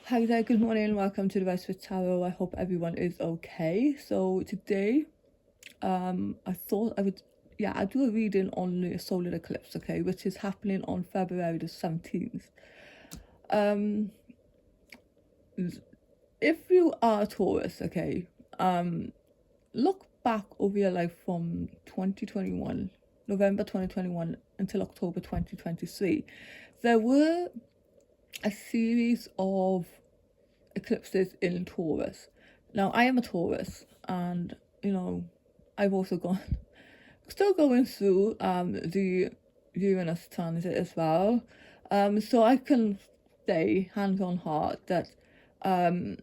Hi there, good morning and welcome to the Rise with Tarot. I hope everyone is okay. So today, I thought I'd do a reading on the solar eclipse, okay, which is happening on February the 17th. If you are a Taurus, okay, look back over your life from 2021, November 2021 until October 2023. There were a series of eclipses in Taurus. Now, I am a Taurus, and I've also still going through the Uranus transit as well. So I can say, hand on heart, that the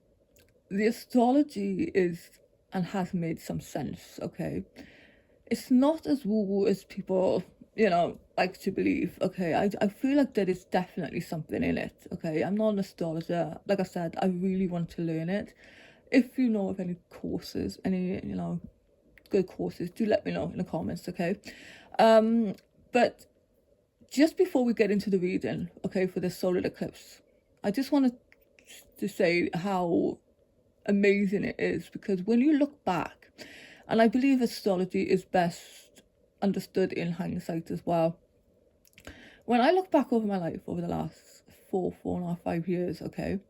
astrology is and has made some sense. Okay, it's not as woo-woo as people like to believe. Okay, I feel like there is definitely something in it. Okay, I'm not an astrologer. Like I said, I really want to learn it. If you know of any courses, any good courses, do let me know in the comments. Okay, but just before we get into the reading, okay, for this solar eclipse, I just wanted to say how amazing it is, because when you look back, and I believe astrology is best understood in hindsight as well. When I look back over my life over the last 4.5, 5 years, okay,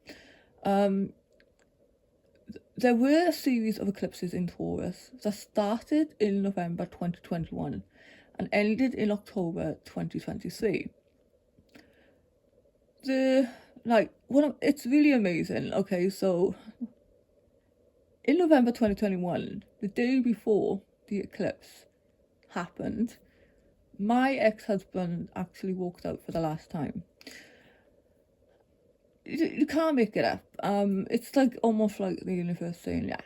there were a series of eclipses in Taurus that started in November 2021 and ended in October 2023. It's really amazing. Okay, so in November 2021, the day before the eclipse happened, my ex-husband actually walked out for the last time. You can't make it up. It's like almost like the universe saying, yeah,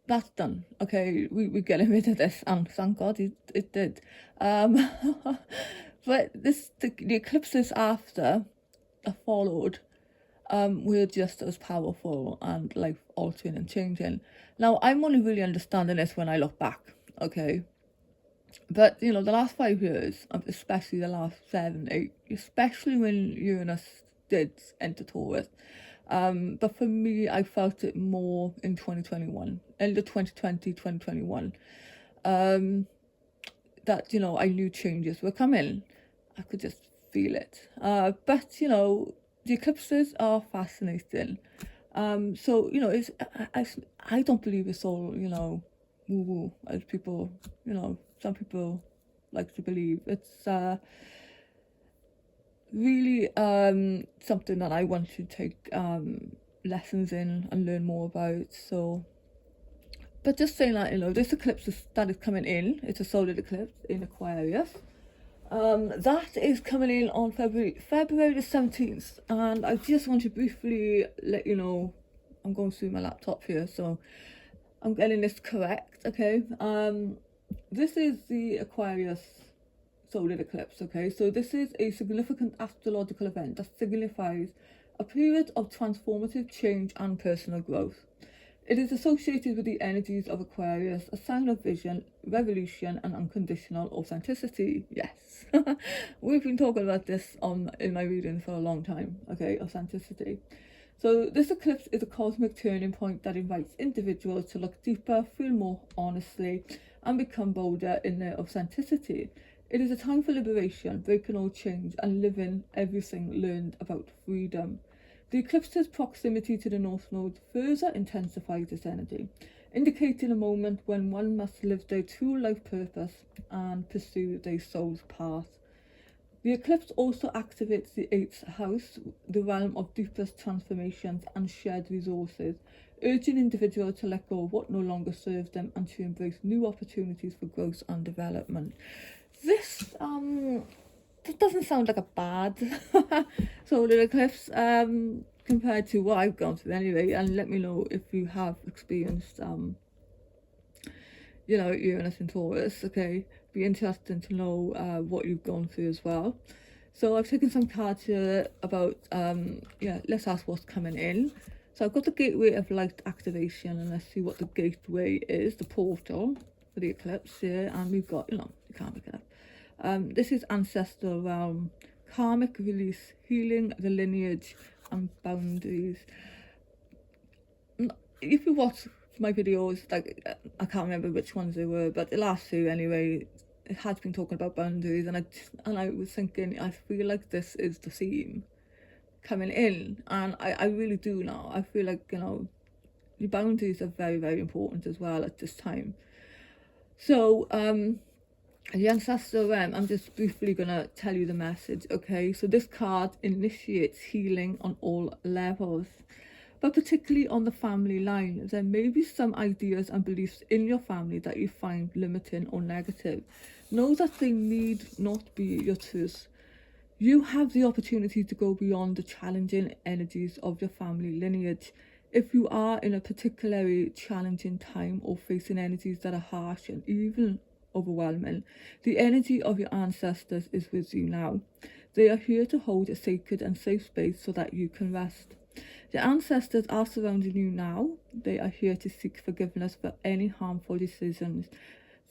that's done. Okay, we're getting rid of this, and thank God it did. But the eclipses after that followed were just as powerful and life altering and changing. Now, I'm only really understanding this when I look back, okay? But the last 5 years, especially the last 7, 8, especially when Uranus did enter Taurus. But for me, I felt it more in 2021, end of 2020, 2021. That, I knew changes were coming. I could just feel it. But, the eclipses are fascinating. So, I don't believe it's all, woo-woo, as people, some people like to believe. It's really something that I want to take lessons in and learn more about. So, but just saying that, this eclipse that is coming in, it's a solar eclipse in Aquarius. That is coming in on February the 17th, and I just want to briefly let you know, I'm going through my laptop here, so I'm getting this correct, okay? This is the Aquarius solar eclipse, okay? So this is a significant astrological event that signifies a period of transformative change and personal growth. It is associated with the energies of Aquarius, a sign of vision, revolution, and unconditional authenticity. Yes, we've been talking about this in my reading for a long time, okay, authenticity. So this eclipse is a cosmic turning point that invites individuals to look deeper, feel more honestly, and become bolder in their authenticity. It is a time for liberation, breaking all chains, and living everything learned about freedom. The eclipse's proximity to the North Node further intensifies this energy, indicating a moment when one must live their true life purpose and pursue their soul's path. The eclipse also activates the 8th house, the realm of deepest transformations and shared resources, urging individuals to let go of what no longer serves them and to embrace new opportunities for growth and development. This doesn't sound like a bad solar eclipse compared to what I've gone through anyway, and let me know if you have experienced Uranus and Taurus. Okay, be interesting to know what you've gone through as well. So I've taken some cards here about let's ask what's coming in. So I've got the gateway of light activation, and let's see what the gateway is, the portal for the eclipse here. And we've got, you can't make it up. This is ancestral realm, karmic release, healing the lineage, and boundaries. If you watch my videos, like, I can't remember which ones they were, but the last two anyway, it has been talking about boundaries, and I was thinking, I feel like this is the theme coming in, and I really do now. I feel like, you know, the boundaries are very, very important as well at this time. So the ancestor realm, I'm just briefly gonna tell you the message, okay? So this card initiates healing on all levels, but particularly on the family line. There may be some ideas and beliefs in your family that you find limiting or negative. Know that they need not be your truth. You have the opportunity to go beyond the challenging energies of your family lineage. If you are in a particularly challenging time or facing energies that are harsh and even overwhelming, the energy of your ancestors is with you now. They are here to hold a sacred and safe space so that you can rest. The ancestors are surrounding you now. They are here to seek forgiveness for any harmful decisions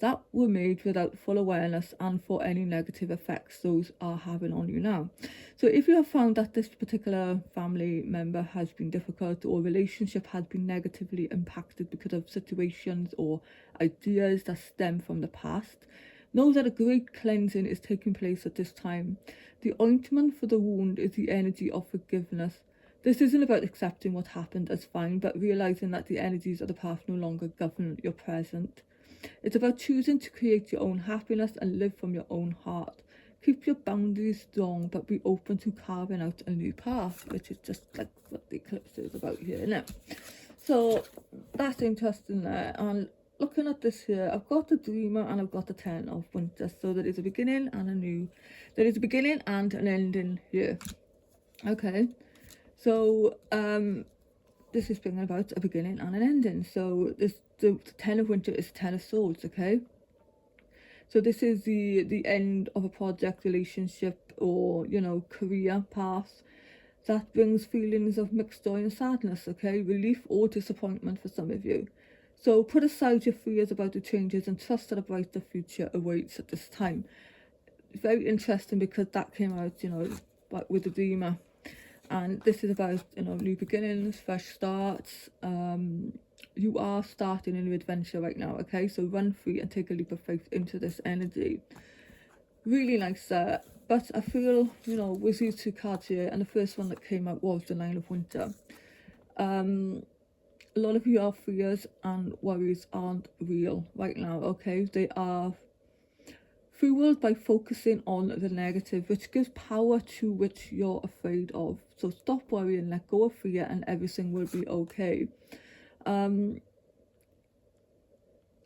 that were made without full awareness and for any negative effects those are having on you now. So if you have found that this particular family member has been difficult, or relationship has been negatively impacted because of situations or ideas that stem from the past, know that a great cleansing is taking place at this time. The ointment for the wound is the energy of forgiveness. This isn't about accepting what happened as fine, but realizing that the energies of the past no longer govern your present. It's about choosing to create your own happiness and live from your own heart. Keep your boundaries strong, but be open to carving out a new path, which is just like what the eclipse is about here, isn't it? So that's interesting there. And looking at this here, I've got the Dreamer and I've got the Ten of Winter. So there is a beginning and there is a beginning and an ending here. Okay, so this is bringing about a beginning and an ending. So the Ten of Winter is Ten of Swords, okay? So this is the end of a project, relationship, or, you know, career path that brings feelings of mixed joy and sadness, okay? Relief or disappointment for some of you. So put aside your fears about the changes and trust that a brighter future awaits at this time. It's very interesting because that came out, you know, with the Dreamer. And this is about, you know, new beginnings, fresh starts. You are starting a new adventure right now, okay? So run free and take a leap of faith into this energy. Really nice there. But I feel, you know, with these two cards here, and the first one that came out was the Nine of Winter. A lot of your fears and worries aren't real right now, okay? They are fueled by focusing on the negative, which gives power to which you're afraid of. So stop worrying, let go of fear, and everything will be okay. A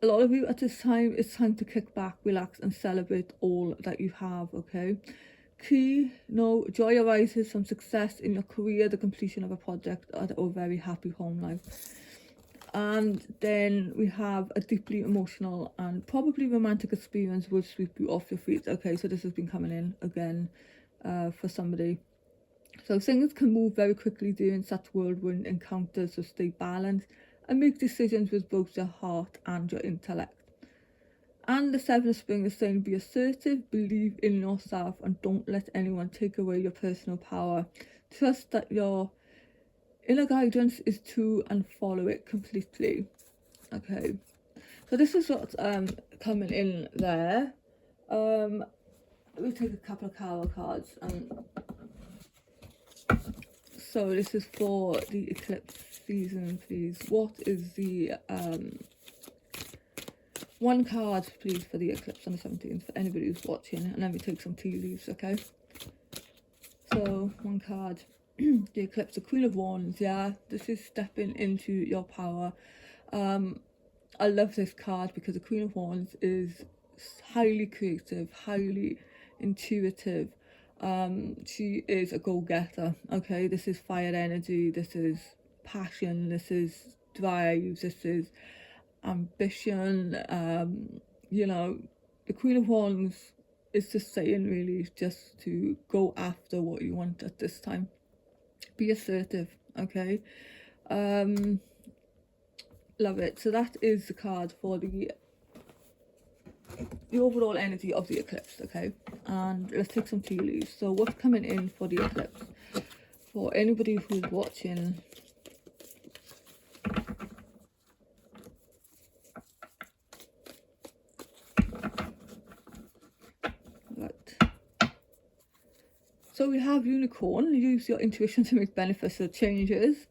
lot of you at this time, it's time to kick back, relax, and celebrate all that you have, okay? Key, no, joy arises from success in your career, the completion of a project, or very happy home life. And then we have a deeply emotional and probably romantic experience will sweep you off your feet. Okay, so this has been coming in again for somebody. So things can move very quickly during such whirlwind encounters, so stay balanced and make decisions with both your heart and your intellect. And the Seven of Spring is saying be assertive, believe in yourself, and don't let anyone take away your personal power. Trust that your inner guidance is true and follow it completely. Okay, so this is what's coming in there. We'll take a couple of tarot cards. So this is for the eclipse season, please. What is the one card, please, for the eclipse on the 17th for anybody who's watching, and then we take some tea leaves, okay? So one card. The eclipse, the Queen of Wands. Yeah, this is stepping into your power. I love this card because the Queen of Wands is highly creative, highly intuitive. She is a go-getter. Okay, this is fire energy, this is passion, this is drive, this is ambition. You know, the Queen of Wands is just saying really just to go after what you want at this time. Be assertive, okay? Love it. So that is the card for the overall energy of the eclipse, okay? And let's take some tea leaves. So what's coming in for the eclipse for anybody who's watching. Right. So we have Unicorn. Use your intuition to make beneficial changes.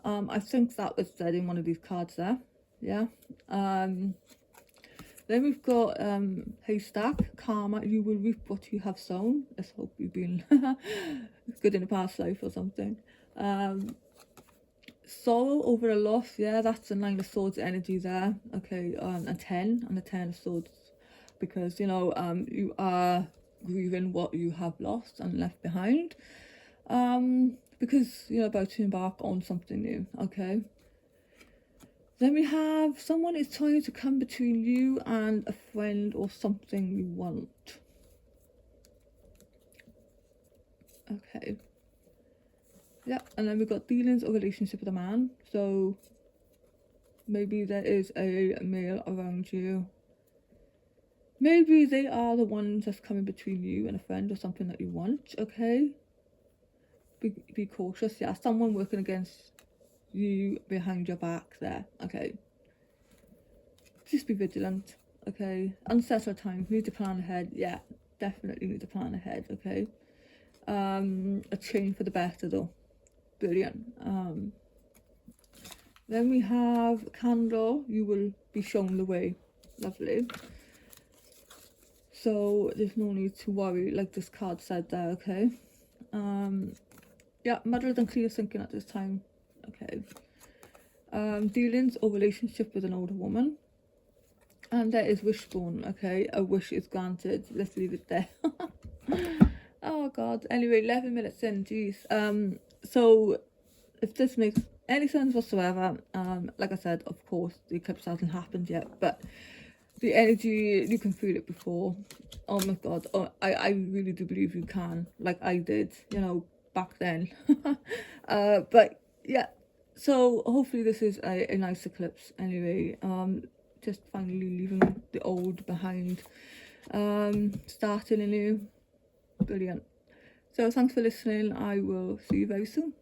I think that was said in one of these cards there. Yeah. Then we've got Haystack, Karma. You will reap what you have sown. Let's hope you've been good in a past life or something. Sorrow over a loss. Yeah, that's a 9 of Swords energy there. Okay, a 10 and a 10 of Swords. Because, you know, you are grieving what you have lost and left behind. Because you're about to embark on something new. Okay. Then we have someone is trying to come between you and a friend or something you want. Okay. Yeah, and then we've got dealings or relationship with a man. So maybe there is a male around you. Maybe they are the ones that's coming between you and a friend or something that you want. Okay. Be cautious. Yeah, someone working against you behind your back there. Okay, just be vigilant. Okay, unsettled times, need to plan ahead. Yeah, definitely need to plan ahead. Okay, a change for the better though. Brilliant. Then we have Candle. You will be shown the way. Lovely. So there's no need to worry, like this card said there. Okay. Yeah, muddled and clear thinking at this time. Okay. Dealings or relationship with an older woman. And there is wishbone. Okay, a wish is granted. Let's leave it there. Oh god. Anyway, 11 minutes in. Jeez. So if this makes any sense whatsoever, like I said, of course the eclipse hasn't happened yet, but the energy, you can feel it before. Oh my god. Oh, I really do believe you can, like I did, you know, back then. But yeah, so hopefully this is a nice eclipse. Anyway, just finally leaving the old behind, starting anew. Brilliant. So thanks for listening. I will see you very soon.